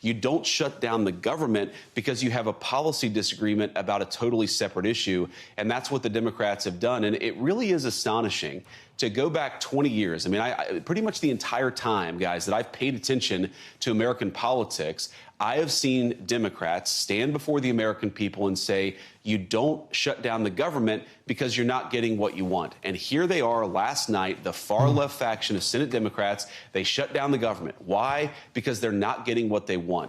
You don't shut down the government because you have a policy disagreement about a totally separate issue. And that's what the Democrats have done. And it really is astonishing to go back 20 years. I mean, I pretty much the entire time, guys, that I've paid attention to American politics, I have seen Democrats stand before the American people and say, you don't shut down the government because you're not getting what you want. And here they are last night, the far left faction of Senate Democrats, they shut down the government. Why? Because they're not getting what they want.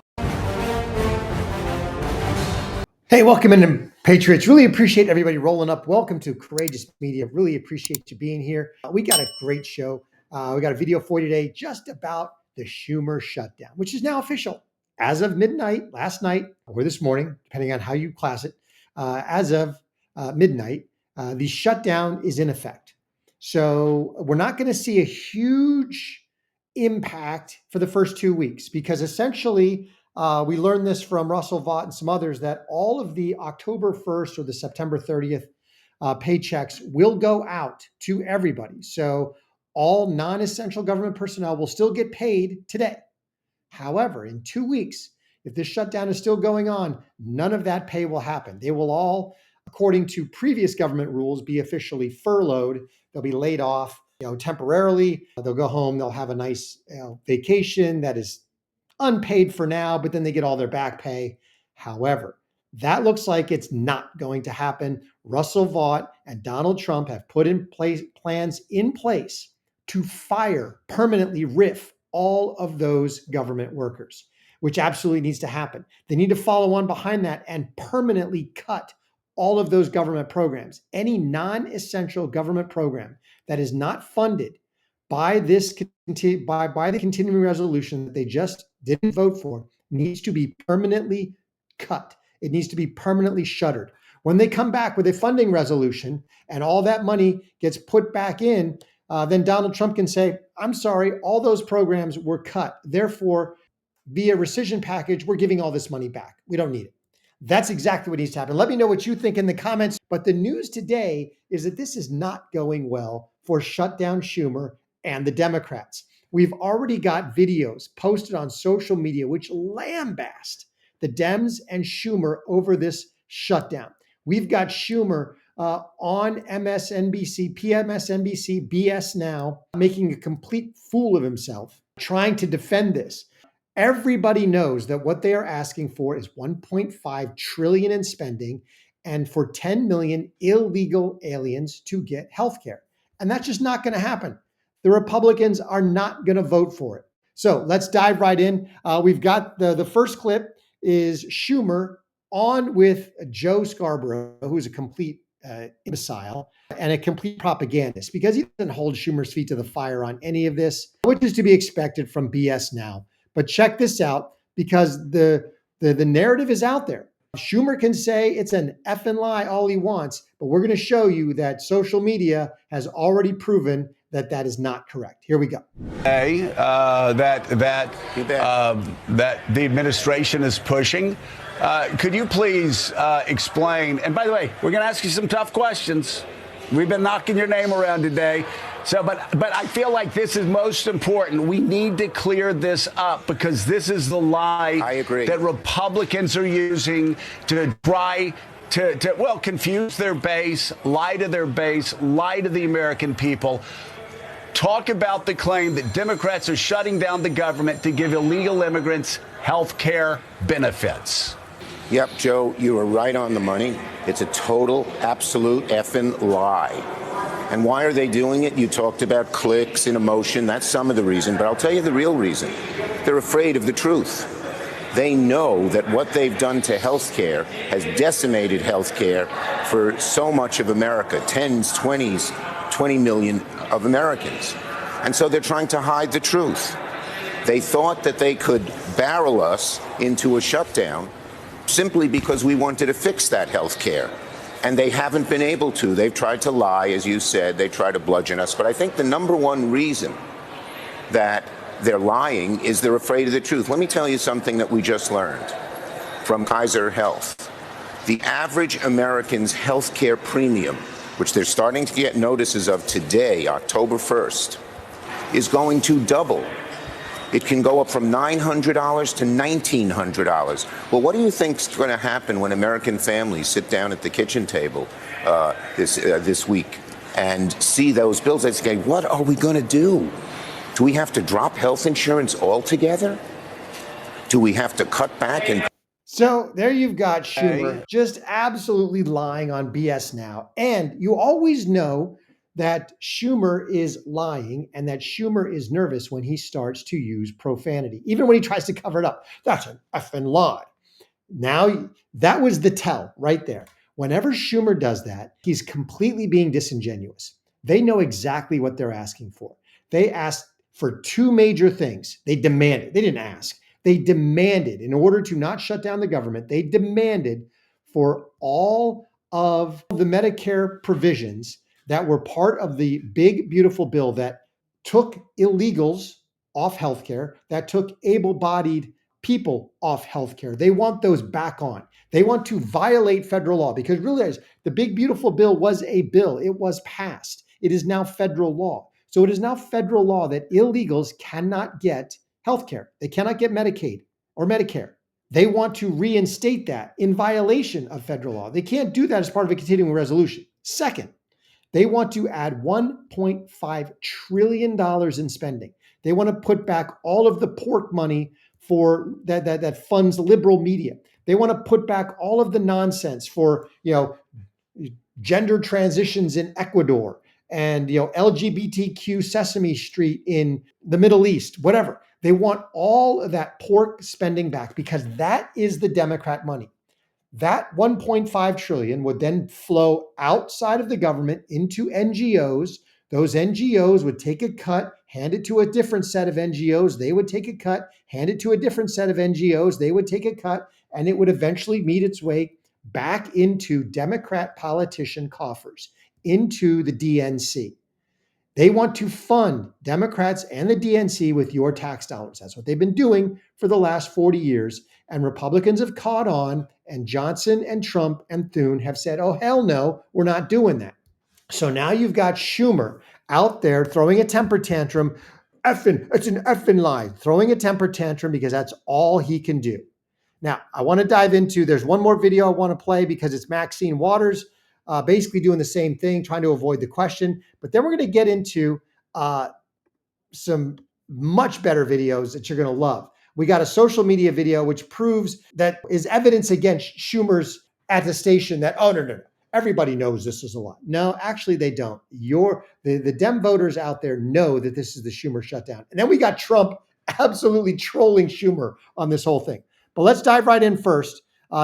Hey, welcome in, Patriots. Really appreciate everybody rolling up. Welcome to Courageous Media. Really appreciate you being here. We got a great show. We got a video for you today just about the Schumer shutdown, which is now official. As of midnight, last night, or this morning, depending on how you class it, as of midnight, the shutdown is in effect. So we're not going to see a huge impact for the first 2 weeks because essentially we learned this from Russell Vought and some others that all of the October 1st or the September 30th paychecks will go out to everybody. So all non-essential government personnel will still get paid today. However, in 2 weeks, if this shutdown is still going on, none of that pay will happen. They will all, according to previous government rules, be officially furloughed. They'll be laid off, temporarily. They'll go home. They'll have a nice vacation that is unpaid for now, but then they get all their back pay. However, that looks like it's not going to happen. Russell Vought and Donald Trump have put in place plans in place to fire, permanently RIF all of those government workers, which absolutely needs to happen. They need to follow on behind that and permanently cut all of those government programs. Any non-essential government program that is not funded by this by the continuing resolution that they just didn't vote for needs to be permanently cut. It needs to be permanently shuttered. When they come back with a funding resolution and all that money gets put back in, then Donald Trump can say, I'm sorry, all those programs were cut. Therefore, via rescission package, we're giving all this money back. We don't need it. That's exactly what needs to happen. Let me know what you think in the comments. But the news today is that this is not going well for shutdown Schumer and the Democrats. We've already got videos posted on social media which lambast the Dems and Schumer over this shutdown. We've got Schumer on MSNBC, PMSNBC, BS Now, making a complete fool of himself, trying to defend this. Everybody knows that what they are asking for is $1.5 trillion in spending and for 10 million illegal aliens to get health care. And that's just not going to happen. The Republicans are not going to vote for it. So let's dive right in. We've got the first clip is Schumer on with Joe Scarborough, who's a complete imbecile and a complete propagandist because he doesn't hold Schumer's feet to the fire on any of this, which is to be expected from BS Now. But check this out because the narrative is out there. Schumer can say it's an effing lie all he wants, but we're going to show you that social media has already proven that that is not correct. Here we go. That the administration is pushing. Could you please explain? And by the way, we're going to ask you some tough questions. We've been knocking your name around today. So, but I feel like this is most important. We need to clear this up because this is the lie that Republicans are using to try to confuse their base, lie to their base, lie to the American people. Talk about the claim that Democrats are shutting down the government to give illegal immigrants health care benefits. Yep, Joe, you are right on the money. It's a total, absolute effing lie. And why are they doing it? You talked about clicks and emotion. That's some of the reason. But I'll tell you the real reason. They're afraid of the truth. They know that what they've done to health care has decimated health care for so much of America, 20 million of Americans. And so they're trying to hide the truth. They thought that they could barrel us into a shutdown simply because we wanted to fix that health care. And they haven't been able to. They've tried to lie, as you said. They try to bludgeon us. But I think the number one reason that they're lying is they're afraid of the truth. Let me tell you something that we just learned from Kaiser Health. The average American's health care premium, which they're starting to get notices of today, October 1st, is going to double It can go up from $900 to $1,900. Well, what do you think's going to happen when American families sit down at the kitchen table this week and see those bills? They say, what are we going to do? Do we have to drop health insurance altogether? Do we have to cut back? And so there you've got Schumer just absolutely lying on BS now. And you always know that Schumer is lying and that Schumer is nervous when he starts to use profanity, even when he tries to cover it up. That's an effing lie. Now, that was the tell right there. Whenever Schumer does that, he's completely being disingenuous. They know exactly what they're asking for. They asked for two major things. They demanded, they didn't ask. They demanded, in order to not shut down the government, they demanded for all of the Medicare provisions that were part of the big, beautiful bill that took illegals off healthcare, that took able-bodied people off healthcare. They want those back on. They want to violate federal law because realize the big, beautiful bill was a bill. It was passed. It is now federal law. So it is now federal law that illegals cannot get healthcare. They cannot get Medicaid or Medicare. They want to reinstate that in violation of federal law. They can't do that as part of a continuing resolution. Second, they want to add $1.5 trillion in spending. They want to put back all of the pork money for that funds liberal media. They want to put back all of the nonsense for, gender transitions in Ecuador and, LGBTQ Sesame Street in the Middle East, whatever. They want all of that pork spending back because that is the Democrat money. That 1.5 trillion would then flow outside of the government into NGOs. Those NGOs would take a cut, hand it to a different set of NGOs. They would take a cut, hand it to a different set of NGOs. They would take a cut, and it would eventually meet its way back into Democrat politician coffers, into the DNC. They want to fund Democrats and the DNC with your tax dollars. That's what they've been doing for the last 40 years. And Republicans have caught on, and Johnson and Trump and Thune have said, oh, hell no, we're not doing that. So now you've got Schumer out there throwing a temper tantrum. It's an effing lie, throwing a temper tantrum because that's all he can do. Now, I want to dive into, there's one more video I want to play because it's Maxine Waters basically doing the same thing, trying to avoid the question. But then we're going to get into some much better videos that you're going to love. We got a social media video which proves that is evidence against Schumer's attestation that, oh, no, everybody knows this is a lie. No, actually they don't. The Dem voters out there know that this is the Schumer shutdown. And then we got Trump absolutely trolling Schumer on this whole thing. But let's dive right in first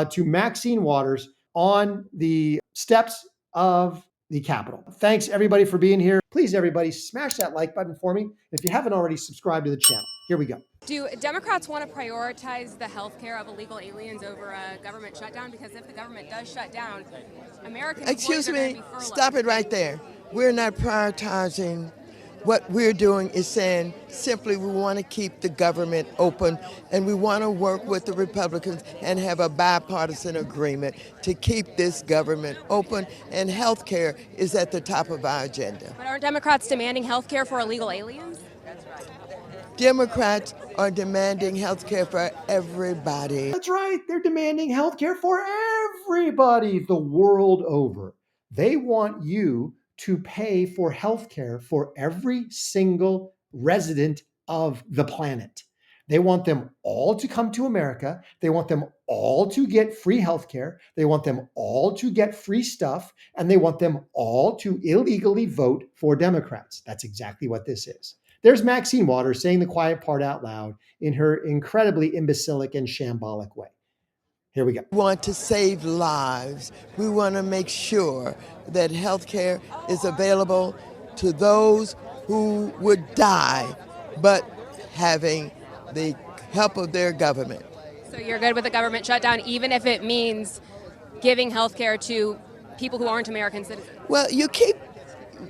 to Maxine Waters on the steps of the Capitol. Thanks everybody for being here. Please, everybody, smash that like button for me. If you haven't already, subscribe to the channel. Here we go. Do Democrats want to prioritize the health care of illegal aliens over a government shutdown? Because if the government does shut down, American Excuse me, stop it right there. We're not prioritizing. What we're doing is saying simply we want to keep the government open and we want to work with the Republicans and have a bipartisan agreement to keep this government open, and health care is at the top of our agenda. But aren't Democrats demanding health care for illegal aliens? Democrats are demanding health care for everybody. That's right. They're demanding health care for everybody the world over. They want you to pay for health care for every single resident of the planet. They want them all to come to America. They want them all to get free health care. They want them all to get free stuff. And they want them all to illegally vote for Democrats. That's exactly what this is. There's Maxine Waters saying the quiet part out loud in her incredibly imbecilic and shambolic way. Here we go. We want to save lives. We want to make sure that health care is available to those who would die, but having the help of their government. So you're good with the government shutdown, even if it means giving health care to people who aren't American citizens? Well,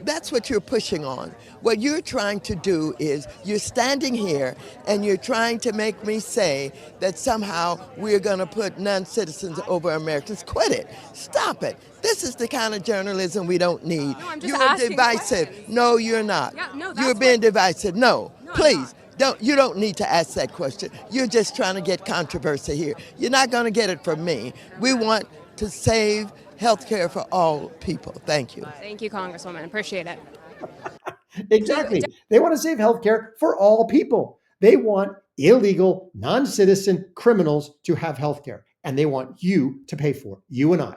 that's what you're pushing on. What you're trying to do is you're standing here and you're trying to make me say that somehow we're going to put non-citizens over Americans. Quit it. Stop it. This is the kind of journalism we don't need. No, I'm just you're asking divisive. questions. No, you're not. Yeah, no, you're being divisive. No, please. You don't need to ask that question. You're just trying to get controversy here. You're not going to get it from me. We want to save health care for all people. Thank you. Thank you, Congresswoman. Appreciate it. Exactly. They want to save healthcare for all people. They want illegal, non-citizen criminals to have healthcare, and they want you to pay for it, you and I.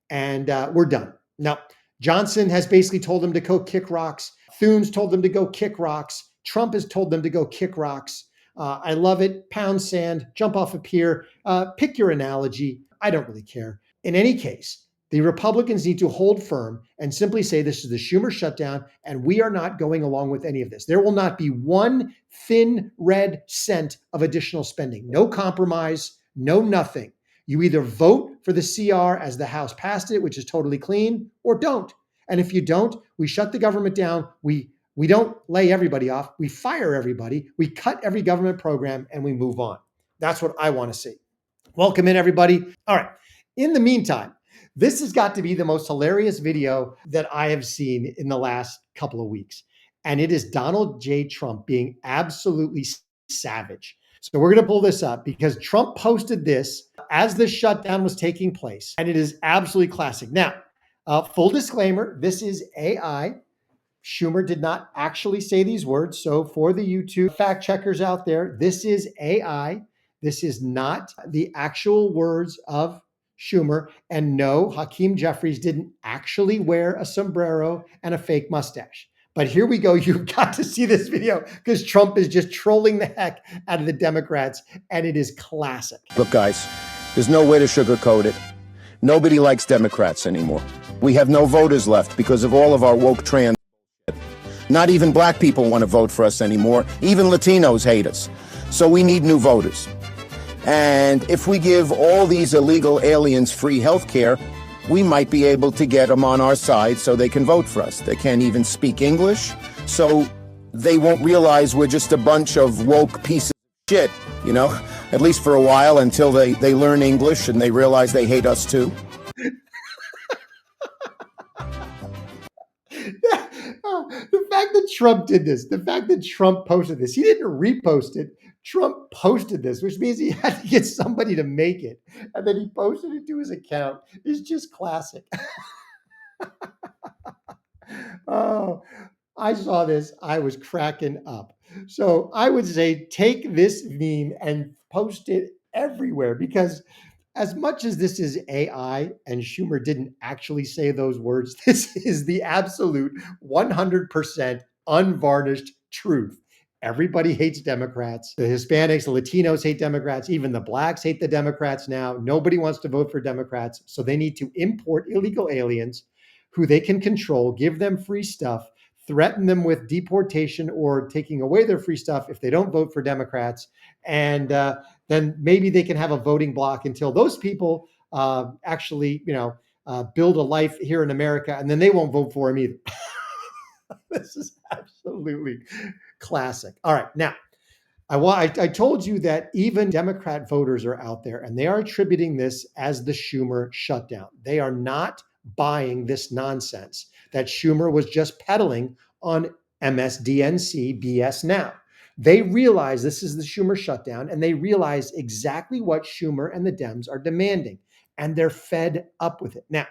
And we're done. Now, Johnson has basically told them to go kick rocks. Thunes told them to go kick rocks. Trump has told them to go kick rocks. I love it. Pound sand, jump off a pier, pick your analogy. I don't really care. In any case, the Republicans need to hold firm and simply say this is the Schumer shutdown, and we are not going along with any of this. There will not be one thin red cent of additional spending. No compromise, no nothing. You either vote for the CR as the House passed it, which is totally clean, or don't. And if you don't, we shut the government down. We don't lay everybody off. We fire everybody. We cut every government program and we move on. That's what I want to see. Welcome in, everybody. All right. In the meantime, this has got to be the most hilarious video that I have seen in the last couple of weeks. And it is Donald J. Trump being absolutely savage. So we're going to pull this up because Trump posted this as the shutdown was taking place. And it is absolutely classic. Now, full disclaimer, this is AI. Schumer did not actually say these words. So for the YouTube fact checkers out there, this is AI. This is not the actual words of Schumer. And no, Hakeem Jeffries didn't actually wear a sombrero and a fake mustache. But here we go. You've got to see this video because Trump is just trolling the heck out of the Democrats, and it is classic. Look, guys, there's no way to sugarcoat it. Nobody likes Democrats anymore. We have no voters left because of all of our woke trans. Not even black people want to vote for us anymore. Even Latinos hate us. So we need new voters. And if we give all these illegal aliens free health care, we might be able to get them on our side so they can vote for us. They can't even speak English, so they won't realize we're just a bunch of woke pieces of shit, you know, at least for a while until they learn English and they realize they hate us too. The fact that Trump did this, the fact that Trump posted this, he didn't repost it. Trump posted this, which means he had to get somebody to make it. And then he posted it to his account. It's just classic. Oh, I saw this. I was cracking up. So I would say take this meme and post it everywhere because as much as this is AI and Schumer didn't actually say those words, this is the absolute 100% unvarnished truth. Everybody hates Democrats. The Hispanics, the Latinos hate Democrats. Even the blacks hate the Democrats now. Nobody wants to vote for Democrats. So they need to import illegal aliens who they can control, give them free stuff, threaten them with deportation or taking away their free stuff if they don't vote for Democrats. And then maybe they can have a voting block until those people actually, build a life here in America, and then they won't vote for him either. This is absolutely classic. All right. Now, I told you that even Democrat voters are out there, and they are attributing this as the Schumer shutdown. They are not buying this nonsense that Schumer was just peddling on MSDNC BS now. They realize this is the Schumer shutdown, and they realize exactly what Schumer and the Dems are demanding, and they're fed up with it. Now,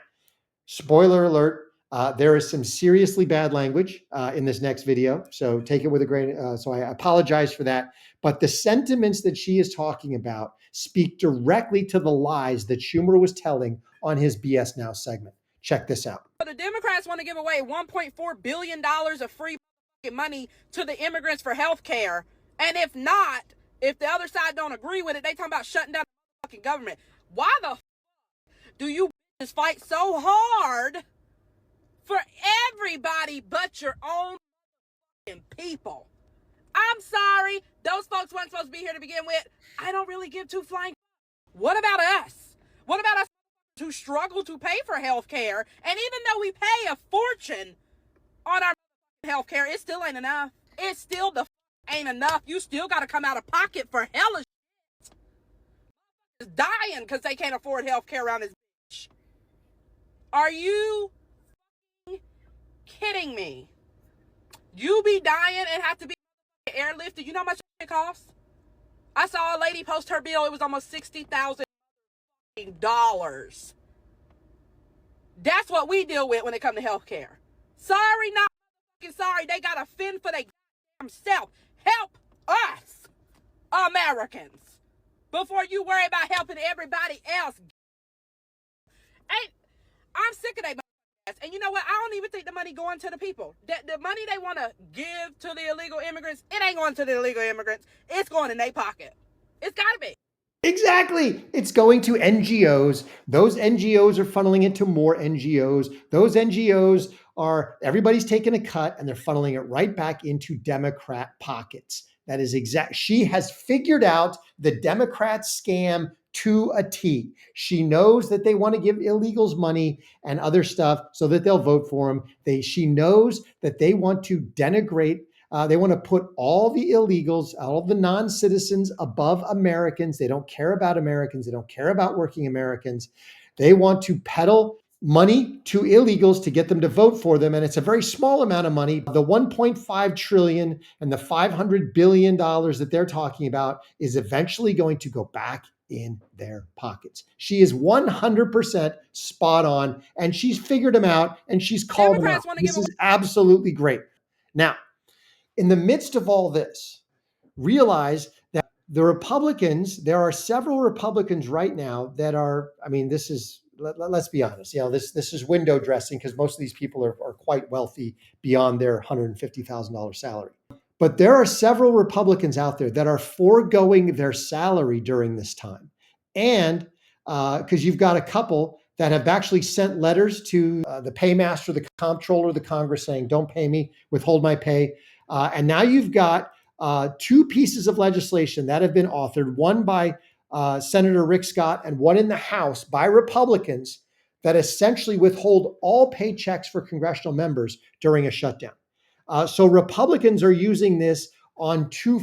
spoiler alert, there is some seriously bad language in this next video, so take it with a grain. So I apologize for that. But the sentiments that she is talking about speak directly to the lies that Schumer was telling on his BS Now segment. Check this out. The Democrats want to give away $1.4 billion of free money to the immigrants for health care. And if the other side don't agree with it, they talking about shutting down the fucking government. Why the do you fight so hard for everybody but your own people? I'm sorry, those folks weren't supposed to be here to begin with. I don't really give two flying. What about us? What about us who struggle to pay for health care? And even though we pay a fortune on our health care, it still ain't enough. It still ain't enough. You still got to come out of pocket for hella shit. Dying because they can't afford health care around this bitch. Are you kidding me? You be dying and have to be airlifted. You know how much it costs? I saw a lady post her bill. It was almost $60,000. That's what we deal with when it comes to health care. Sorry, not sorry. They got to fend for their damn self. Help us, Americans, before you worry about helping everybody else. I'm sick of that. And you know what? I don't even think the money going to the people. The money they want to give to the illegal immigrants, it ain't going to the illegal immigrants. It's going in their pocket. It's got to be. Exactly. It's going to NGOs. Those NGOs are funneling it to more NGOs. Those NGOs everybody's taking a cut and they're funneling it right back into Democrat pockets. That is exact. She has figured out the Democrat scam to a T. She knows that they want to give illegals money and other stuff so that they'll vote for them. She knows that they want to denigrate. They want to put all the illegals, all the non-citizens above Americans. They don't care about Americans. They don't care about working Americans. They want to peddle money to illegals to get them to vote for them. And it's a very small amount of money. The 1.5 trillion and the $500 billion that they're talking about is eventually going to go back in their pockets. She is 100% spot on, and she's figured them out, and she's called them out. This is absolutely great. Now, in the midst of all this, realize that the Republicans, there are several Republicans right now that are, let's be honest, this is window dressing because most of these people are quite wealthy beyond their $150,000 salary. But there are several Republicans out there that are foregoing their salary during this time. And because you've got a couple that have actually sent letters to the paymaster, the comptroller, the Congress saying, don't pay me, withhold my pay. And now you've got two pieces of legislation that have been authored, one by Senator Rick Scott and one in the House by Republicans that essentially withhold all paychecks for congressional members during a shutdown. So Republicans are using this on two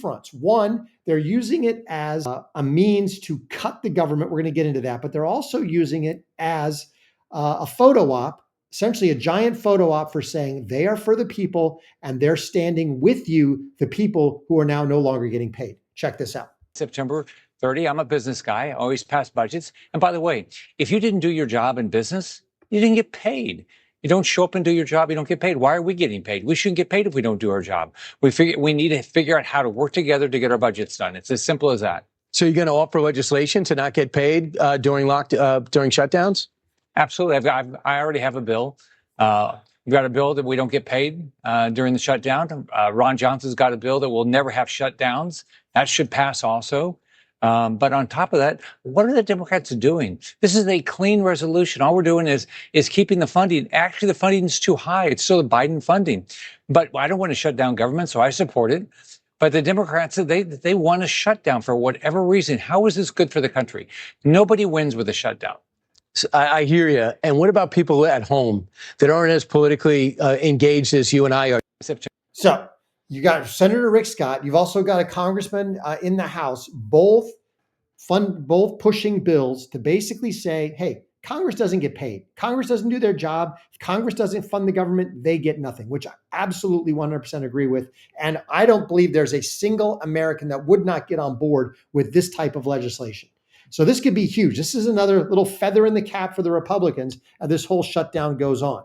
fronts. One, they're using it as a means to cut the government. We're going to get into that, but they're also using it as a photo op, essentially a giant photo op for saying they are for the people and they're standing with you, the people who are now no longer getting paid. Check this out. September 30, I'm a business guy. I always pass budgets. And by the way, if you didn't do your job in business, you didn't get paid. You don't show up and do your job, you don't get paid. Why are we getting paid? We shouldn't get paid if we don't do our job. We need to figure out how to work together to get our budgets done. It's as simple as that. So you're going to offer legislation to not get paid during shutdowns? Absolutely. I already have a bill. We've got a bill that we don't get paid during the shutdown. Ron Johnson's got a bill that will never have shutdowns. That should pass also. But on top of that, what are the Democrats doing? This is a clean resolution. All we're doing is keeping the funding. Actually, the funding is too high. It's still the Biden funding. But I don't want to shut down government, so I support it. But the Democrats, they want to shut down for whatever reason. How is this good for the country? Nobody wins with a shutdown. So I hear you. And what about people at home that aren't as politically engaged as you and I are? So you got Senator Rick Scott. You've also got a congressman in the House, both pushing bills to basically say, hey, Congress doesn't get paid. Congress doesn't do their job. If Congress doesn't fund the government, they get nothing, which I absolutely 100% agree with. And I don't believe there's a single American that would not get on board with this type of legislation. So this could be huge. This is another little feather in the cap for the Republicans as this whole shutdown goes on.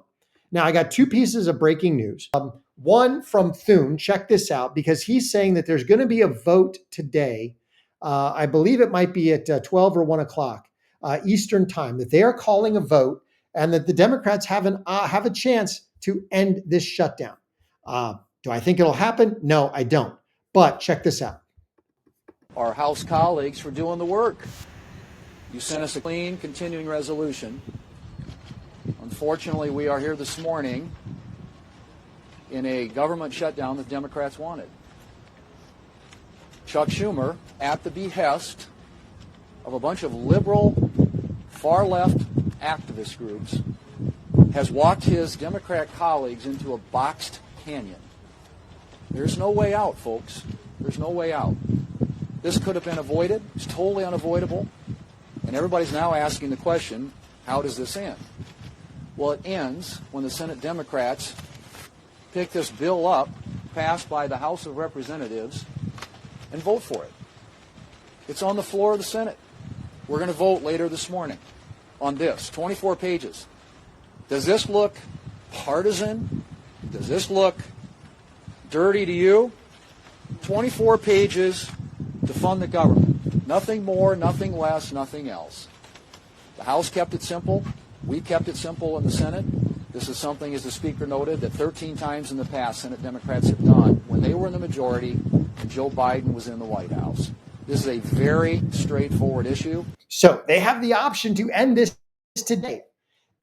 Now, I got two pieces of breaking news. One from Thune, check this out, because he's saying that there's going to be a vote today. I believe it might be at 12 or 1 o'clock Eastern time, that they are calling a vote and that the Democrats have a chance to end this shutdown. Do I think it'll happen? No, I don't. But check this out. Our House colleagues for doing the work. You sent us a clean, continuing resolution. Unfortunately, we are here this morning in a government shutdown that Democrats wanted. Chuck Schumer, at the behest of a bunch of liberal, far-left activist groups, has walked his Democrat colleagues into a boxed canyon. There's no way out, folks. There's no way out. This could have been avoided. It's totally unavoidable. And everybody's now asking the question, how does this end? Well, it ends when the Senate Democrats pick this bill up, passed by the House of Representatives, and vote for it. It's on the floor of the Senate. We're going to vote later this morning on this, 24 pages. Does this look partisan? Does this look dirty to you? 24 pages to fund the government. Nothing more, nothing less, nothing else. The House kept it simple. We kept it simple in the Senate. This is something, as the Speaker noted, that 13 times in the past Senate Democrats have done when they were in the majority and Joe Biden was in the White House. This is a very straightforward issue. So they have the option to end this today.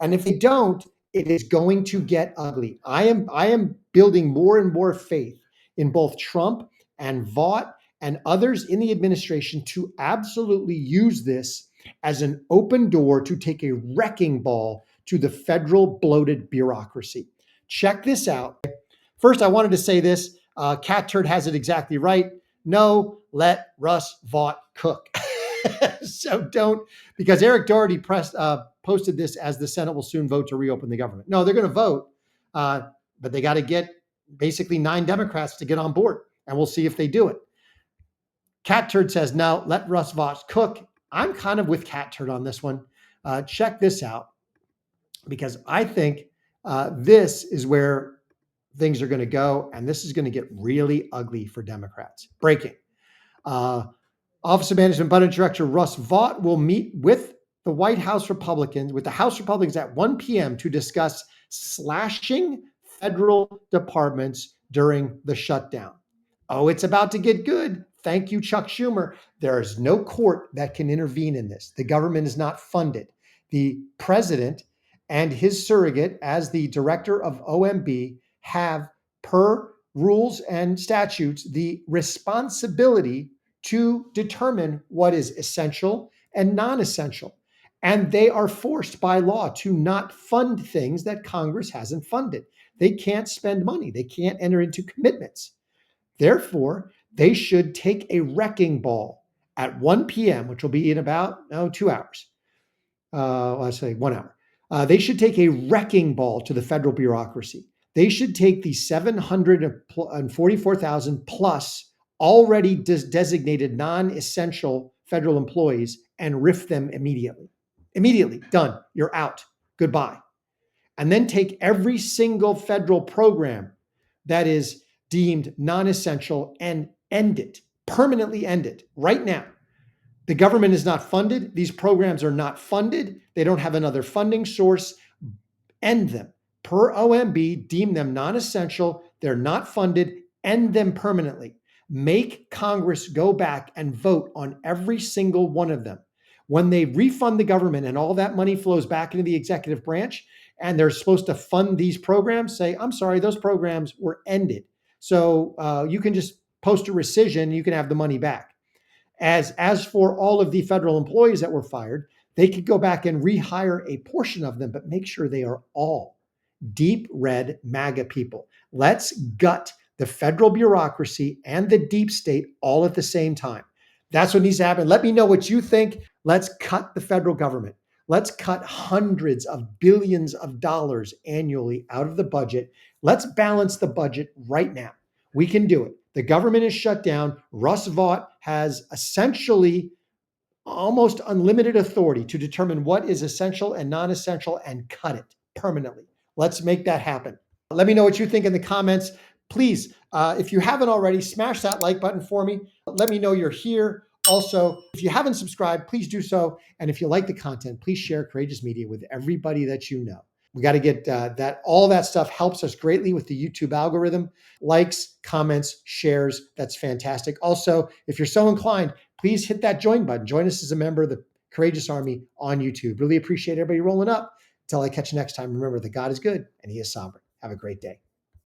And if they don't, it is going to get ugly. I am building more and more faith in both Trump and Vought and others in the administration to absolutely use this as an open door to take a wrecking ball to the federal bloated bureaucracy. Check this out. First, I wanted to say this. Cat Turd has it exactly right. No, let Russ Vought cook. So don't, because Eric Doherty posted this as the Senate will soon vote to reopen the government. No, they're going to vote, but they got to get basically 9 Democrats to get on board, and we'll see if they do it. Cat Turd says, no, let Russ Vought cook. I'm kind of with Cat Turd on this one. Check this out, because I think this is where things are going to go, and this is going to get really ugly for Democrats. Breaking. Office of Management Budget Director Russ Vought will meet with the White House Republicans, with the House Republicans at 1 p.m. to discuss slashing federal departments during the shutdown. Oh, it's about to get good. Thank you, Chuck Schumer. There is no court that can intervene in this. The government is not funded. The president and his surrogate, as the director of OMB, have, per rules and statutes, the responsibility to determine what is essential and non-essential. And they are forced by law to not fund things that Congress hasn't funded. They can't spend money. They can't enter into commitments. Therefore, they should take a wrecking ball at 1 p.m., which will be in about 2 hours. Let's say 1 hour. They should take a wrecking ball to the federal bureaucracy. They should take the 744,000 plus already designated non-essential federal employees and riff them immediately. Immediately, done. You're out. Goodbye. And then take every single federal program that is deemed non-essential and end it, permanently end it right now. The government is not funded. These programs are not funded. They don't have another funding source. End them. Per OMB, deem them non-essential. They're not funded. End them permanently. Make Congress go back and vote on every single one of them. When they refund the government and all that money flows back into the executive branch and they're supposed to fund these programs, say, I'm sorry, those programs were ended. So you can just post a rescission, you can have the money back. As for all of the federal employees that were fired, they could go back and rehire a portion of them, but make sure they are all deep red MAGA people. Let's gut the federal bureaucracy and the deep state all at the same time. That's what needs to happen. Let me know what you think. Let's cut the federal government. Let's cut hundreds of billions of dollars annually out of the budget. Let's balance the budget right now. We can do it. The government is shut down. Russ Vought has essentially almost unlimited authority to determine what is essential and non-essential and cut it permanently. Let's make that happen. Let me know what you think in the comments. Please, if you haven't already, smash that like button for me. Let me know you're here. Also, if you haven't subscribed, please do so. And if you like the content, please share Courageous Media with everybody that you know. We got to get that. All that stuff helps us greatly with the YouTube algorithm. Likes, comments, shares. That's fantastic. Also, if you're so inclined, please hit that join button. Join us as a member of the Courageous Army on YouTube. Really appreciate everybody rolling up. Until I catch you next time, remember that God is good and he is sovereign. Have a great day.